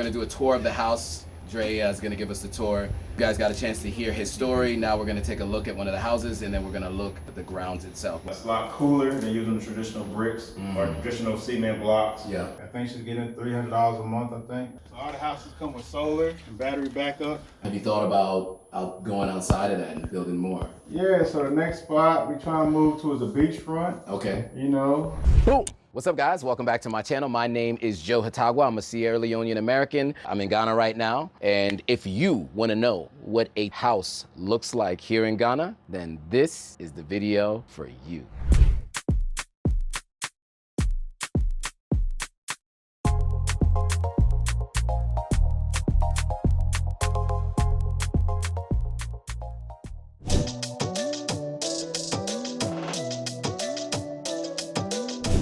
gonna do a tour of the house. Dre is gonna give us the tour. You guys got a chance to hear his story. Now we're gonna take a look at one of the houses, and then we're gonna look at the grounds itself. It's a lot cooler than using the traditional bricks or traditional cement blocks. Yeah. I think she's getting $300 a month, I think. So all the houses come with solar and battery backup. Have you thought about going outside of that and building more? Yeah, so the next spot we trying to move to is the beachfront. Okay. You know. Boom. What's up, guys? Welcome back to my channel. My name is Joe Hatagwa. I'm a Sierra Leonean American. I'm in Ghana right now. And if you want to know what a house looks like here in Ghana, then this is the video for you.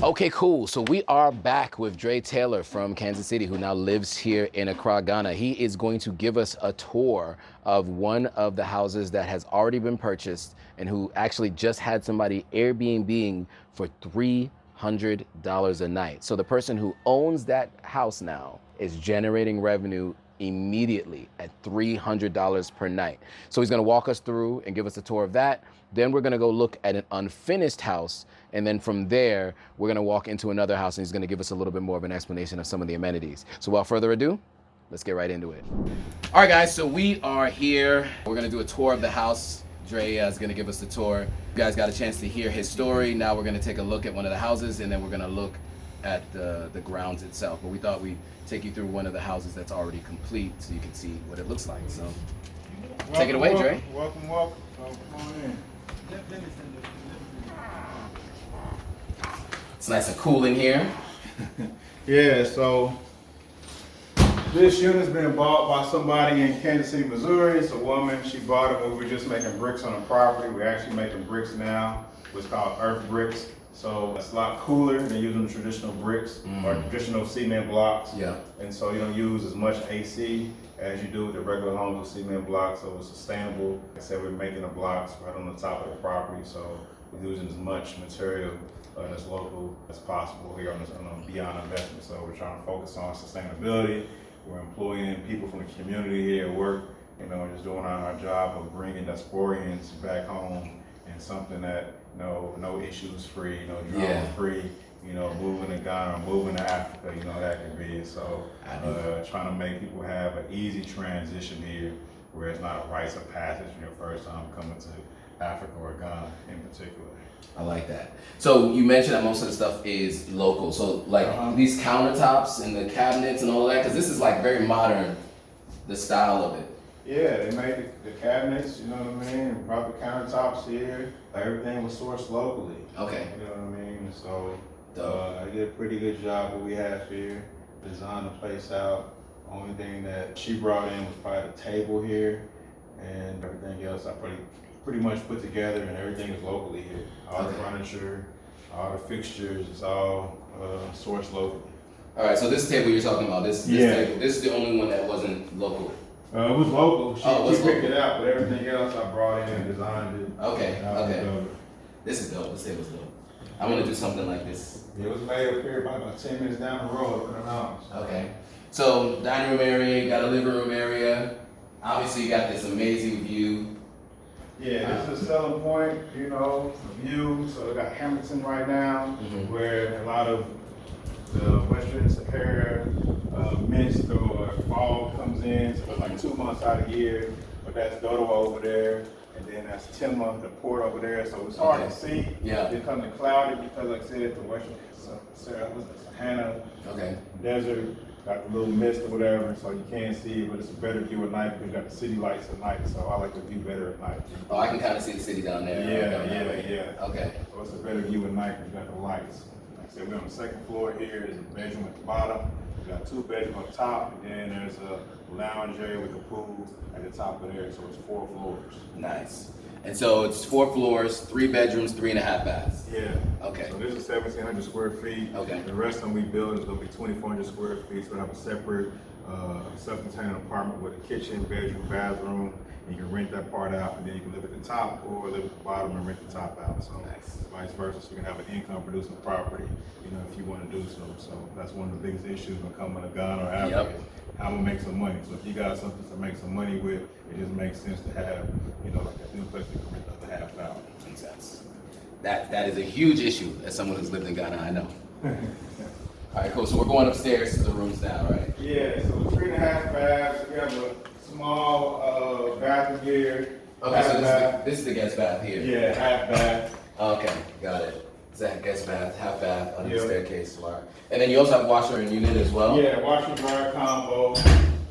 Okay, cool. So we are back with Dre Taylor from Kansas City, who now lives here in Accra, Ghana. He is going to give us a tour of one of the houses that has already been purchased and who actually just had somebody Airbnb-ing for $300 a night. So the person who owns that house now is generating revenue immediately at $300 per night. So he's gonna walk us through and give us a tour of that. Then we're gonna go look at an unfinished house. And then from there, we're gonna walk into another house and he's gonna give us a little bit more of an explanation of some of the amenities. So without further ado, let's get right into it. All right, guys, so we are here. We're gonna do a tour of the house. Dre is gonna give us the tour. You guys got a chance to hear his story. Now we're gonna take a look at one of the houses and then we're gonna look at the grounds itself. But we thought we'd take you through one of the houses that's already complete so you can see what it looks like. So take it away, Dre. Welcome. Oh, come on in. It's nice and cool in here. Yeah, so this unit's been bought by somebody in Kansas City, Missouri. It's a woman. She bought it when we were just making bricks on the property. We're actually making bricks now. It's called earth bricks. So it's a lot cooler than using the traditional bricks or traditional cement blocks. Yeah. And so you don't use as much AC as you do with the regular homes with cement blocks, so it's sustainable. Like I said, we're making the blocks right on the top of the property, so we're using as much material that's local as possible here on Beyond Investment. So we're trying to focus on sustainability. We're employing people from the community here at work, just doing our job of bringing Diasporians back home and something that, no issues free, drama free, moving to Ghana, moving to Africa, that can be. So trying to make people have an easy transition here where it's not a rites of passage your first time coming to Africa or Ghana in particular. I like that. So you mentioned that most of the stuff is local. So like these countertops and the cabinets and all that, because this is like very modern, the style of it. Yeah, they made the cabinets, you know what I mean? Brought the countertops here. Everything was sourced locally. Okay. You know what I mean? So I did a pretty good job what we have here. Designed the place out. Only thing that she brought in was probably the table here, and everything else I pretty much put together, and everything is locally here. All the furniture, all the fixtures, it's all sourced locally. All right, so this table you're talking about, this table, this is the only one that wasn't local. It was local. She picked local. it out, but everything else I brought in and designed it. Okay. This is dope. This table's dope. I want to do something like this. It was made up here about 10 minutes down the road in the house. Okay. So dining room area, you got a living room area. Obviously, you got this amazing view. Yeah, this is a selling point, the view. So we got Hamilton right now, where a lot of the Western Sahara mist or fog comes in. So it's like 2 months out of the year. But that's Dodo over there, and then that's Timma, the port over there. So it's hard to see. Yeah. It's becoming cloudy because, like I said, the Western Sahara desert got the little mist or whatever, so you can't see it, but it's a better view at night because you got the city lights at night. So I like the view better at night. Oh, I can kind of see the city down there. Yeah. Okay. So it's a better view at night because you got the lights. Like I said, we're on the second floor here. There's a bedroom at the bottom. We got 2 bedrooms on top, and then there's a lounge area with a pool at the top of there. So it's 4 floors. Nice. And so it's 4 floors, 3 bedrooms, 3.5 baths. Yeah. Okay. So this is 1,700 square feet. Okay. The rest of them we build is going to be 2,400 square feet. So we have a separate self-contained apartment with a kitchen, bedroom, bathroom. And you can rent that part out, and then you can live at the top or live at the bottom and rent the top out. So nice. Vice versa, so you can have an income-producing property, if you want to do so. So that's one of the biggest issues when coming to Ghana or Africa. how I'm gonna make some money. So if you got something to make some money with, it just makes sense to have, like a duplex that can rent the other half out. Makes sense. That is a huge issue as someone who's lived in Ghana, I know. All right, cool. So we're going upstairs to the rooms now, right? Yeah, so 3.5 baths. We have a small bathroom here. Okay, so this is the guest bath here. Yeah, half bath. Okay, got it. Is that guest bath, half bath, under the staircase, smart. And then you also have a washer and unit as well? Yeah, washer dryer combo.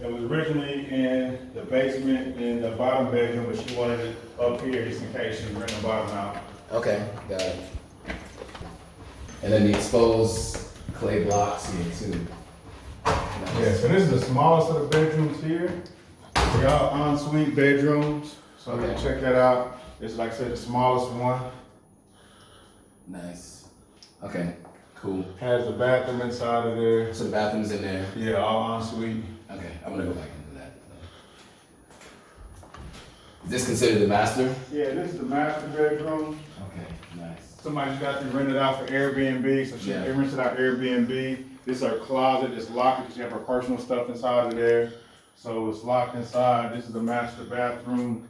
It was originally in the basement in the bottom bedroom, but she wanted it up here just in case she rent the bottom out. Okay, got it. And then the exposed clay blocks here too. Nice. Yeah, so this is the smallest of the bedrooms here. They're all ensuite bedrooms. So you can check that out. It's like I said, the smallest one. Nice. Okay, cool. Has the bathroom inside of there. So the bathroom's in there? Yeah, all ensuite. Okay, I'm gonna go back into that. Is this considered the master? Yeah, this is the master bedroom. Okay, nice. Somebody's got to rent it out for Airbnb, so she rents it out Airbnb. This is her closet. It's locked because she has her personal stuff inside of there. So it's locked inside. This is the master bathroom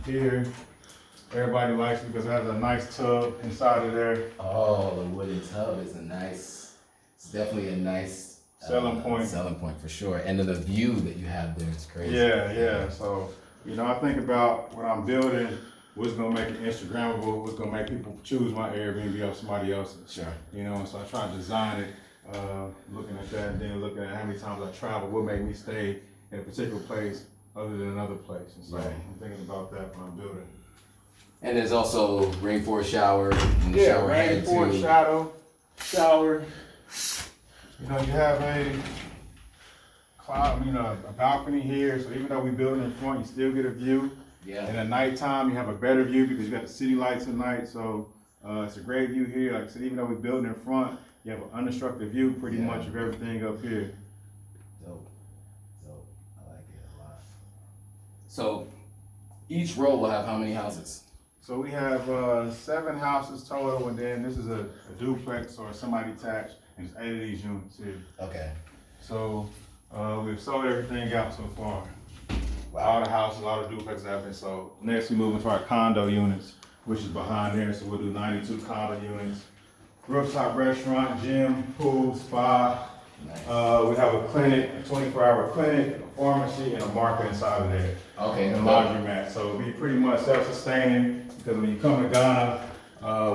here. Everybody likes it because it has a nice tub inside of there. Oh, the wooden tub is it's definitely a nice selling point. Selling point for sure. And then the view that you have there is crazy. Yeah. So, I think about when I'm building, what's gonna make it Instagrammable, what's gonna make people choose my Airbnb over somebody else's. Sure. So I try to design it, looking at that and then looking at how many times I travel, what made me stay in a particular place other than another place. And so I'm thinking about that when I'm building. And there's also rainforest shower and the shower head too. Rainforest shower. You have a balcony here, so even though we build in front, you still get a view. Yeah. And at nighttime, you have a better view because you got the city lights at night, so it's a great view here. Like I said, even though we build in front, you have an unobstructed view pretty much of everything up here. Dope. I like it a lot. So each row will have how many houses? So we have 7 houses total, and then this is a duplex or semi-detached, and it's 8 of these units here. Okay. So we've sold everything out so far. Wow. All the houses, all the duplexes have been sold. Next we move into our condo units, which is behind there, so we'll do 92 condo units. Rooftop restaurant, gym, pool, spa. Nice. We have a clinic, a 24-hour clinic, a pharmacy, and a market inside of there. Okay. And a laundromat. So it'll be pretty much self-sustaining because when you come to Ghana,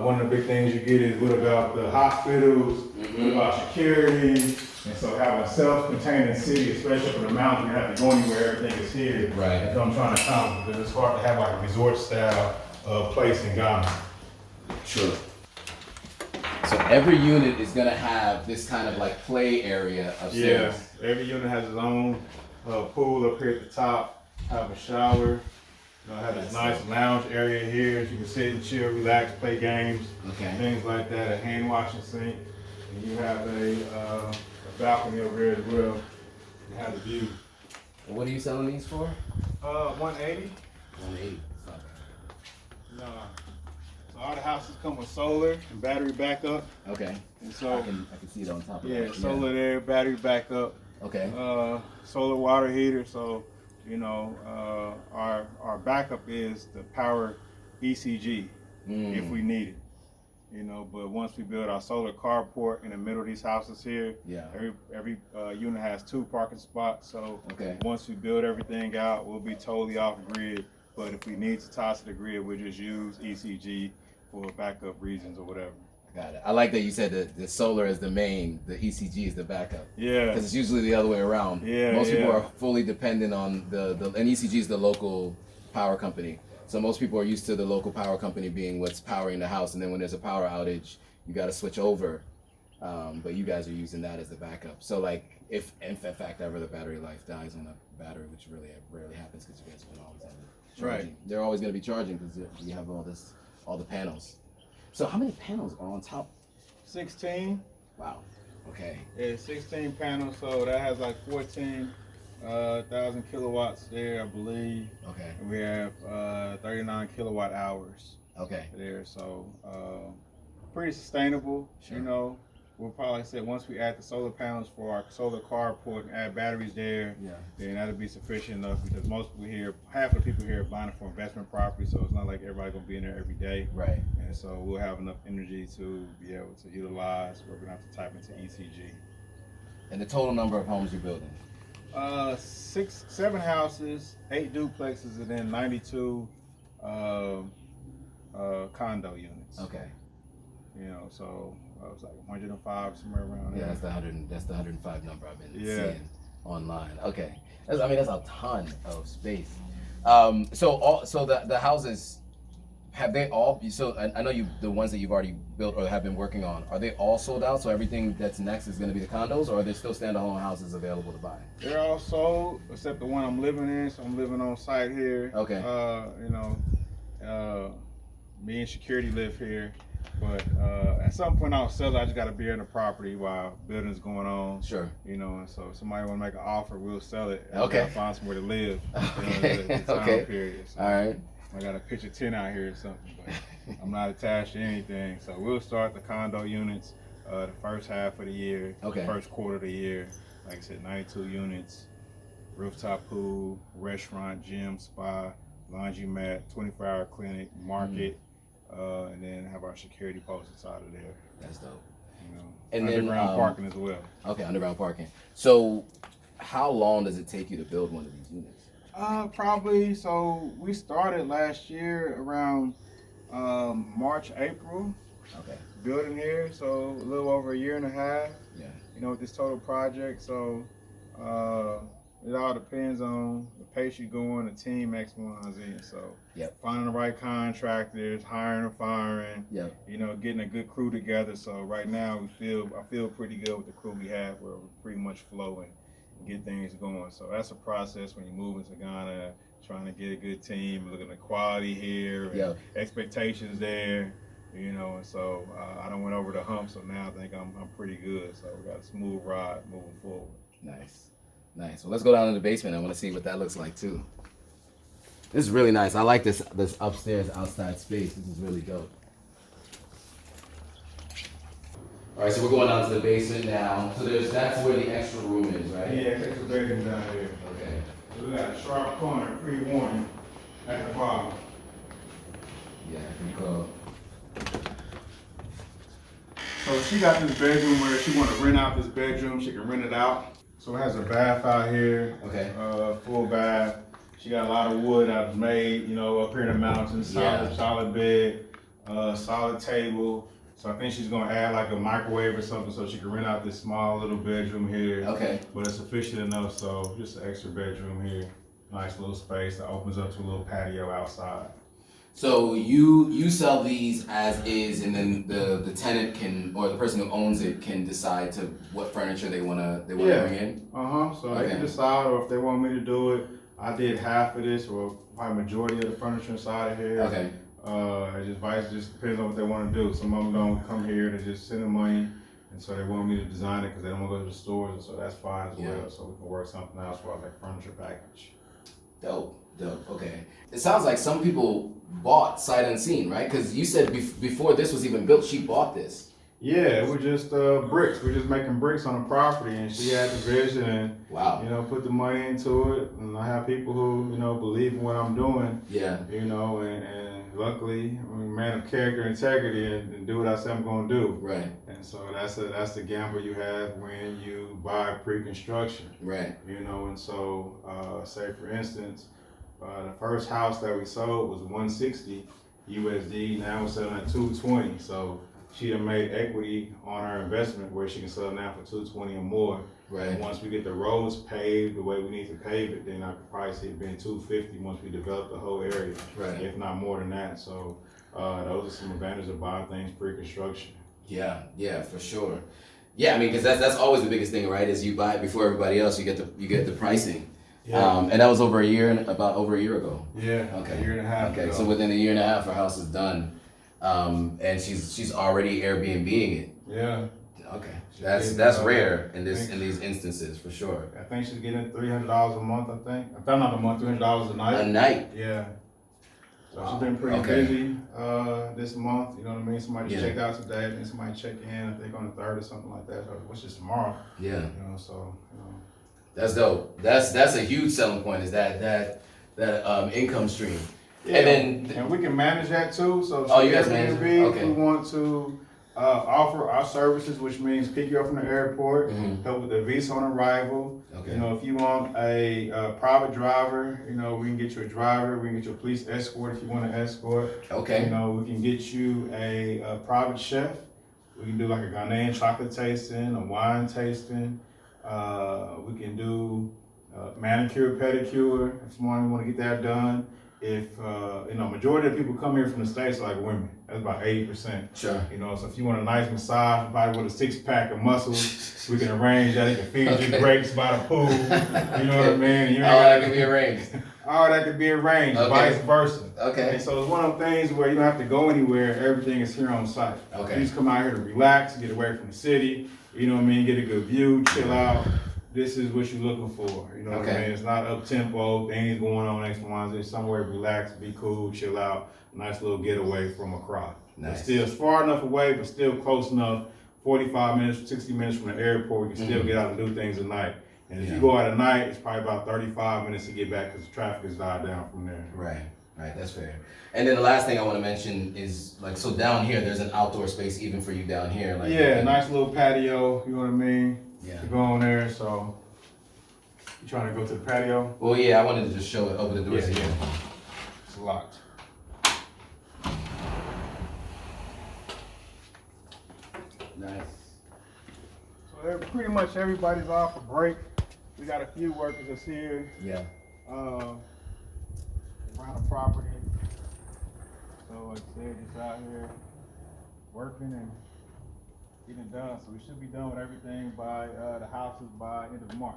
one of the big things you get is what about the hospitals, what about security, and so having a self-contained city, especially for the mountains, you have to go anywhere, everything is here. Right. That's what I'm trying to accomplish because it's hard to have like a resort style place in Ghana. True. So every unit is gonna have this kind of like play area upstairs. Yeah, every unit has its own pool up here at the top, have a shower, have this nice lounge area here so you can sit and chill, relax, play games, things like that, a hand washing sink, and you have a balcony over here as well. You have the view. And what are you selling these for? 180. 180. No. So all the houses come with solar and battery backup. Okay. And so I can see it on top of that. Solar there, battery backup. Okay. Solar water heater. So our backup is the power ECG if we need it. But once we build our solar carport in the middle of these houses here, every unit has 2 parking spots. So once we build everything out, we'll be totally off grid. But if we need to tie to the grid, we'll just use ECG for backup reasons or whatever. Got it. I like that you said the solar is the main, the ECG is the backup. Yeah. Because it's usually the other way around. Yeah. Most people are fully dependent on and ECG is the local power company. So most people are used to the local power company being what's powering the house, and then when there's a power outage, you got to switch over. But you guys are using that as the backup. So like, if in fact ever the battery life dies on a battery, which really rarely happens because you guys are always have it charging. Right. They're always going to be charging because you have all the panels. So how many panels are on top? 16. Wow. Okay. Yeah, 16 panels. So that has like 14,000 kilowatts there, I believe. Okay. And we have 39 kilowatt hours. Okay. There, so pretty sustainable. Sure. we'll probably say once we add the solar panels for our solar carport and add batteries there, then that'll be sufficient enough because most people here, half of the people here are buying it for investment property, so it's not like everybody gonna be in there every day. Right. And so we'll have enough energy to be able to utilize. We're gonna have to type into ECG. And the total number of homes you're building? 7 houses, 8 duplexes, and then 92 condo units. Okay. You know, so it was like 105 somewhere around there. Yeah, that's the 100. That's the 105 number I've been seeing online. Okay, that's a ton of space. So the houses, have they all? So I know the ones that you've already built or have been working on. Are they all sold out? So everything that's next is going to be the condos, or are there still standalone houses available to buy? They're all sold except the one I'm living in. So I'm living on site here. Okay. You know, me and security live here. But at some point I'll sell it. I just got to be in the property while building's going on. Sure. You know, and so if somebody want to make an offer, we'll sell it. And Okay. I'll find somewhere to live. Okay. You know, the time period. So all right. I got a picture 10 out here or something, but I'm not attached to anything. So we'll start the condo units the first half of the year, Okay. first quarter of the year. Like I said, 92 units, rooftop pool, restaurant, gym, spa, laundromat, 24-hour clinic, market. And then have our security post inside of there. That's dope. You know, And underground then parking as well. Okay, underground parking. So, how long does it take you to build one of these units? Probably. So we started last year around March, April. Okay. Building here, so a little over a year and a half. Yeah. You know, with this total project. So it all depends on the pace you're going, the team X, Y, and Z. So finding the right contractors, hiring and firing. Yeah. You know, getting a good crew together. So right now I feel pretty good with the crew we have. We're pretty much flowing and get things going. So that's a process when you move into Ghana, trying to get a good team, looking at the quality here, and expectations there. You know, and so I done went over the hump. So now I think I'm pretty good. So we got a smooth ride moving forward. Nice. Nice. Well, let's go down to the basement. I want to see what that looks like too. This is really nice. I like this upstairs outside space. This is really dope. All right, so we're going down to the basement now. So that's where the extra room is, right? Yeah, extra bedroom down here. Okay. So we got a sharp corner, pre-warning at the bottom. Yeah, pretty cool. So she got this bedroom where she want to rent out this bedroom. She can rent it out. So it has a bath out here. Okay. Full bath. She got a lot of wood that was made, you know, up here in the mountains. Solid bed, solid table. So I think she's gonna add like a microwave or something so she can rent out this small little bedroom here. Okay. But it's sufficient enough, so just an extra bedroom here. Nice little space that opens up to a little patio outside. So you sell these as is, and then the tenant can, or the person who owns it can decide to what furniture they wanna bring in. So they can decide, or if they want me to do it. I did half of this, or probably majority of the furniture inside of here. Okay. It just depends on what they want to do. Some of them don't come here to just send the money, and so they want me to design it because they don't want to go to the stores, and so that's fine as well. So we can work something else for like furniture package. Dope. Okay. It sounds like some people bought sight unseen, right? Because you said before this was even built, she bought this. Yeah, we're just bricks. We're just making bricks on the property, and she had the vision and you know, put the money into it. And I have people who, you know, believe in what I'm doing. Yeah. You know, and luckily I'm a man of character and integrity and do what I say I'm gonna do. Right. And so that's the gamble you have when you buy pre-construction. Right. You know, and so say for instance, the first house that we sold was 160 USD. Now we're selling at 220. So she done made equity on her investment where she can sell now for 220 or more. Right. And once we get the roads paved the way we need to pave it, then I could probably see it being 250 once we develop the whole area. Right. If not more than that. So those are some advantages of buying things pre-construction. Yeah, for sure. Yeah, I mean, because that's always the biggest thing, right? Is you buy it before everybody else, you get the pricing. Yeah. And that was about over a year ago. Yeah. Okay. A year and a half. Okay. Ago. So within a year and a half, her house is done, and she's already Airbnb-ing it. Yeah. Okay. That's rare in these instances for sure. I think she's getting $300 a month. I think. Not a month, $300 a night. A night. Yeah. So she's been pretty Okay. busy this month. You know what I mean? Somebody just Yeah. checked out today, and somebody checked in, I think on the 3rd or something like that, which is tomorrow. Yeah. You know, so That's dope. That's a huge selling point. Is that income stream. yeah. And we can manage that too. So you guys manage it? Okay. If we want to offer our services, which means pick you up from the airport, help with the visa on arrival. Okay. You know, if you want a private driver, you know, we can get you a driver. We can get you a police escort if you want an escort. Okay. You know, we can get you a private chef. We can do like a Ghanaian chocolate tasting, a wine tasting. We can do manicure, pedicure if someone want to get that done. If you know, majority of people come here from the States are like women. That's about 80%. Sure. You know, so if you want a nice massage, probably with a 6-pack of muscles, we can arrange that. It can feed you grapes by the pool. You know what I mean? You All that can be arranged. All that could be arranged, Okay. vice versa. Okay. And so it's one of those things where you don't have to go anywhere. Everything is here on site. Okay. You just come out here to relax, get away from the city. You know what I mean? Get a good view, chill out. This is what you're looking for. You know what I mean? It's not up tempo, things going on, X, Y, Z. Somewhere relax, be cool, chill out. Nice little getaway from Accra. Nice. It's still far enough away, but still close enough. 45 minutes, 60 minutes from the airport. We can still get out and do things at night. And if you go out at night, it's probably about 35 minutes to get back because the traffic has died down from there. Right, that's fair. And then the last thing I want to mention is like, so down here, there's an outdoor space even for you down here. Like, yeah, nice little patio, you know what I mean? Yeah. To go on there, so. You trying to go to the patio? Well, yeah, I wanted to just show it, open the doors here. It's locked. Nice. So pretty much everybody's off a break. We got a few workers that's here Yeah. around the property. So like I said, just out here working and getting it done. So we should be done with everything by the houses by end of March.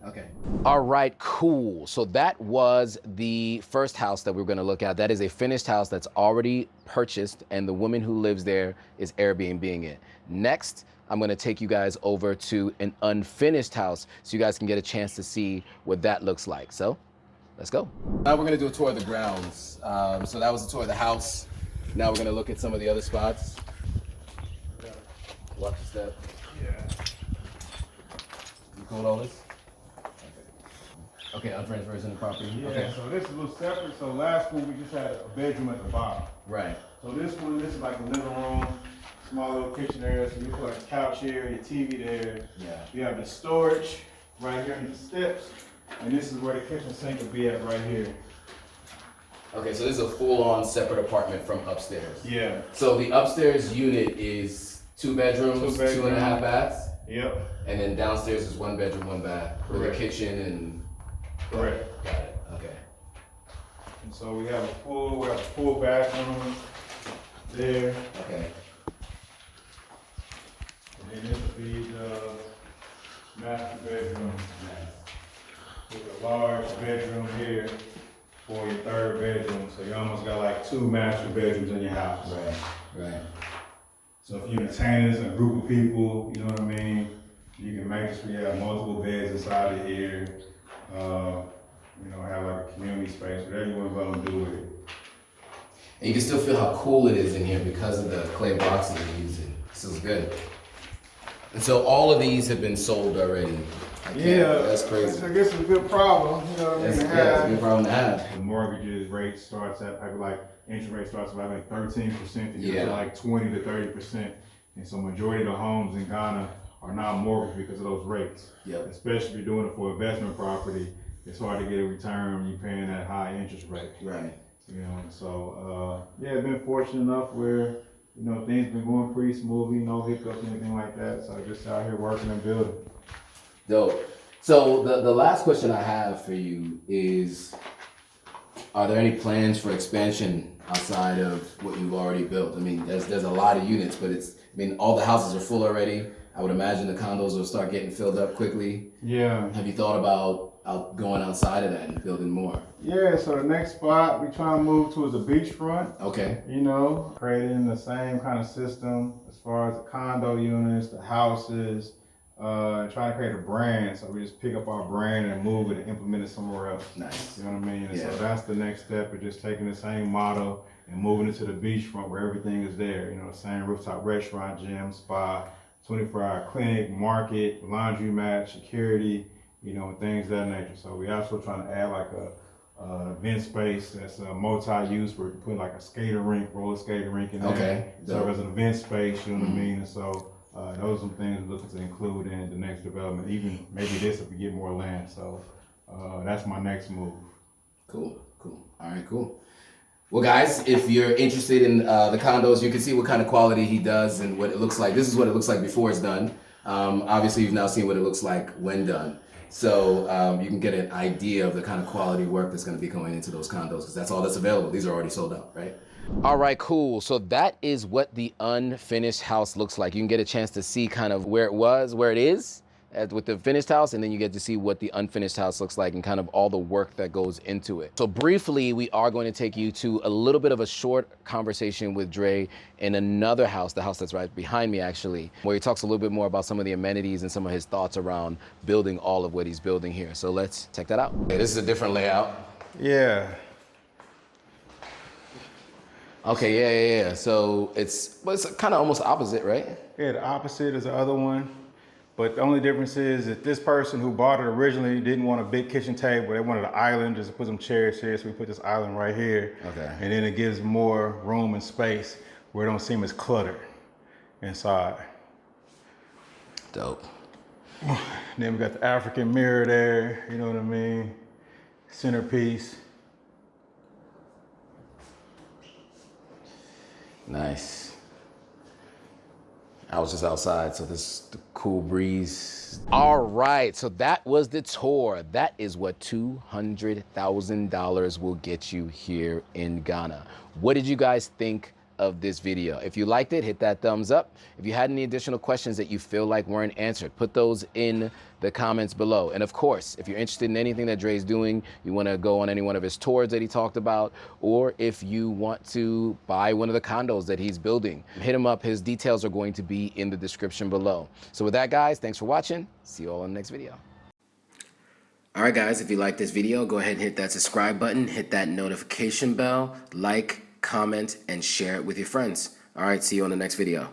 Okay. All right, cool. So that was the first house that we're going to look at. That is a finished house that's already purchased, and the woman who lives there is Airbnb-ing it. Next, I'm going to take you guys over to an unfinished house so you guys can get a chance to see what that looks like. So let's go. Now we're going to do a tour of the grounds. So that was a tour of the house. Now we're going to look at some of the other spots. Watch the step. Yeah. You cool with all this? Okay, unfinished version of the property. Yeah, Okay. so this is a little separate. So last one, we just had a bedroom at the bottom. Right. So this one, this is like a living room, small little kitchen area. So you put like a couch here, your TV there. Yeah. You have the storage right here on the steps. And this is where the kitchen sink will be at right here. Okay, so this is a full-on separate apartment from upstairs. Yeah. So the upstairs unit is 2 bedrooms, 2.5 baths, Yep. and then downstairs is 1 bedroom, 1 bath with a Correct. kitchen and. Correct. Got it. Okay. And so we have a full bathroom there. Okay. And then this will be the master bedroom. With a large bedroom here for your 3rd bedroom. So you almost got like 2 master bedrooms in your house. Right. So if you're entertaining a group of people, you know what I mean, you can make sure you have multiple beds inside of here. You know, have like a community space, whatever you want to do with it. And you can still feel how cool it is in here because of the clay blocks that you're using. This is good. And so all of these have been sold already. That's crazy. I guess it's a good problem, you know what I mean? It's a good problem to have. The mortgages rate starts at probably like interest rate starts at like 13% to get to like 20 to 30%. And so majority of the homes in Ghana are not mortgaged because of those rates. Yep. Especially if you're doing it for investment property, it's hard to get a return when you're paying that high interest rate. Right. You know, and so I've been fortunate enough where, you know, things been going pretty smoothly, no hiccups, anything like that. So just out here working and building. Dope. So the last question I have for you is, are there any plans for expansion outside of what you've already built? I mean, there's a lot of units, but all the houses are full already. I would imagine the condos will start getting filled up quickly. Yeah. Have you thought about going outside of that and building more? Yeah, so the next spot we trying to move to is a beachfront. Okay. You know, creating the same kind of system as far as the condo units, the houses, trying to create a brand. So we just pick up our brand and move it and implement it somewhere else. Nice. You know what I mean? And Yeah. so that's the next step, is just taking the same motto and moving it to the beachfront where everything is there. You know, the same rooftop restaurant, gym, spa, 24-hour clinic, market, laundromat, security, you know, things of that nature. So we also trying to add like a event space that's multi-use, where we can put like a skater rink, roller skating rink in there. Okay. So as an event space, you know what I mean? And so those are some things we're looking to include in the next development, even maybe this if we get more land. So that's my next move. Cool. All right, cool. Well, guys, if you're interested in the condos, you can see what kind of quality he does and what it looks like. This is what it looks like before it's done. Obviously, you've now seen what it looks like when done. So you can get an idea of the kind of quality work that's going to be going into those condos, because that's all that's available. These are already sold out, right? All right, cool. So that is what the unfinished house looks like. You can get a chance to see kind of where it was, where it is with the finished house, and then you get to see what the unfinished house looks like and kind of all the work that goes into it. So briefly, we are going to take you to a little bit of a short conversation with Dre in another house, the house that's right behind me actually, where he talks a little bit more about some of the amenities and some of his thoughts around building all of what he's building here. So let's check that out. Okay, this is a different layout. Yeah. Okay, yeah. So it's kind of almost opposite, right? Yeah, the opposite is the other one. But the only difference is that this person who bought it originally didn't want a big kitchen table. They wanted an island, just to put some chairs here. So we put this island right here. Okay. And then it gives more room and space where it don't seem as cluttered inside. Dope. Then we got the African mirror there, you know what I mean? Centerpiece. Nice. I was just outside, so this is the cool breeze. All right, so that was the tour. That is what $200,000 will get you here in Ghana. What did you guys think of this video? If you liked it, hit that thumbs up. If you had any additional questions that you feel like weren't answered, put those in the comments below. And of course, if you're interested in anything that Dre's doing, you want to go on any one of his tours that he talked about, or if you want to buy one of the condos that he's building, hit him up. His details are going to be in the description below. So with that, guys, thanks for watching. See you all in the next video. All right, guys, if you like this video, go ahead and hit that subscribe button, hit that notification bell, like, comment, and share it with your friends. All right, see you on the next video.